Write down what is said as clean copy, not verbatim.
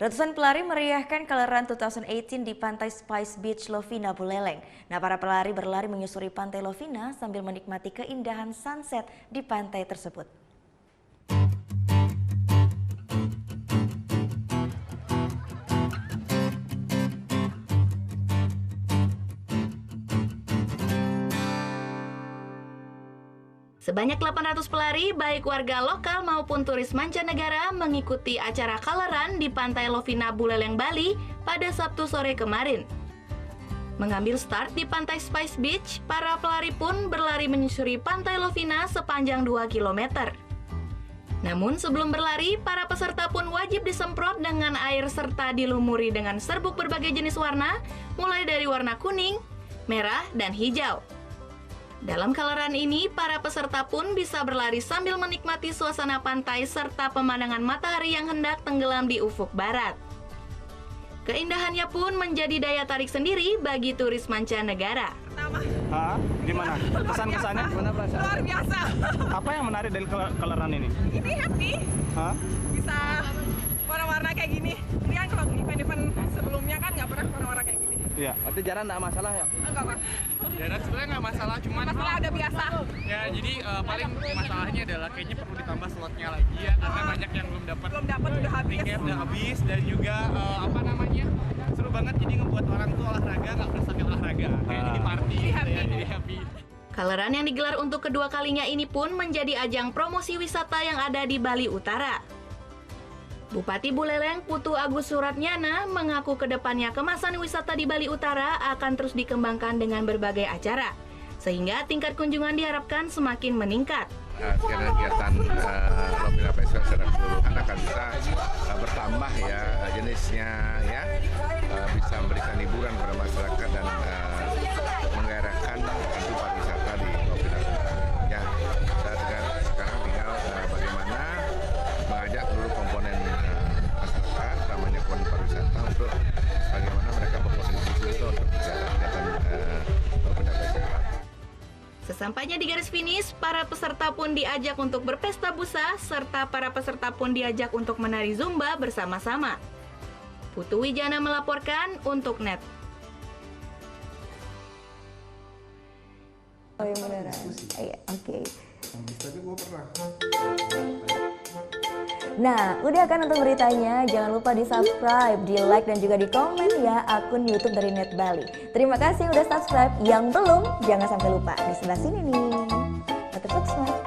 Ratusan pelari meriahkan Kaleran 2018 di Pantai Spice Beach Lovina, Buleleng. Nah, para pelari berlari menyusuri Pantai Lovina sambil menikmati keindahan sunset di pantai tersebut. Sebanyak 800 pelari, baik warga lokal maupun turis mancanegara, mengikuti acara Kaleran di Pantai Lovina, Buleleng, Bali pada Sabtu sore kemarin. Mengambil start di Pantai Spice Beach, para pelari pun berlari menyusuri Pantai Lovina sepanjang 2 km. Namun sebelum berlari, para peserta pun wajib disemprot dengan air serta dilumuri dengan serbuk berbagai jenis warna, mulai dari warna kuning, merah, dan hijau. Dalam Kaleran ini, para peserta pun bisa berlari sambil menikmati suasana pantai serta pemandangan matahari yang hendak tenggelam di ufuk barat. Keindahannya pun menjadi daya tarik sendiri bagi turis mancanegara. Gimana? Kesan-kesannya? Luar biasa. Apa yang menarik dari Kaleran ini? Ini happy. Bisa warna-warna kayak gini. Ini kan kalau event-event sebelumnya kan nggak pernah warna-warna kayak gini. Iya. Berarti jalan nggak masalah ya? Enggak, Pak. Jalan sebenarnya nggak masalah, cuman Masalah ada biasa. ya jadi paling masalahnya adalah kayaknya perlu ditambah slotnya lagi ya, karena banyak yang belum dapat Udah habis. tiket, udah habis, dan juga seru banget, jadi ngebuat orang tuh olahraga nggak berasa kayak olahraga, kayak jadi party gitu ya, jadi happy. Kaleran yang digelar untuk kedua kalinya ini pun menjadi ajang promosi wisata yang ada di Bali Utara. Bupati Buleleng Putu Agus Suratnyana mengaku kedepannya kemasan wisata di Bali Utara akan terus dikembangkan dengan berbagai acara, sehingga tingkat kunjungan diharapkan semakin meningkat. Kegiatan Lovina Festival secara keseluruhan akan bisa bertambah ya jenisnya ya, bisa memberikan hiburan kepada masyarakat dan menggairahkan untuk pariwisata di Lovina ya. Sekarang tinggal bagaimana mengajak seluruh komponen masyarakat, namanya komponen pariwisata, untuk bagaimana mereka berkontribusi untuk kegiatan Lovina Festival. Sesampainya di garis finish, para peserta pun diajak untuk berpesta busa, serta para peserta pun diajak untuk menari Zumba bersama-sama. Putu Wijana melaporkan untuk NET. Oh yang beneran? Iya, oke. Tapi gue pernah. Nah, udah kan untuk beritanya? Jangan lupa di subscribe, di like, dan juga di komen ya akun YouTube dari Net Bali. Terima kasih udah subscribe. Yang belum, jangan sampai lupa. Di sebelah sini nih. Tetap subscribe.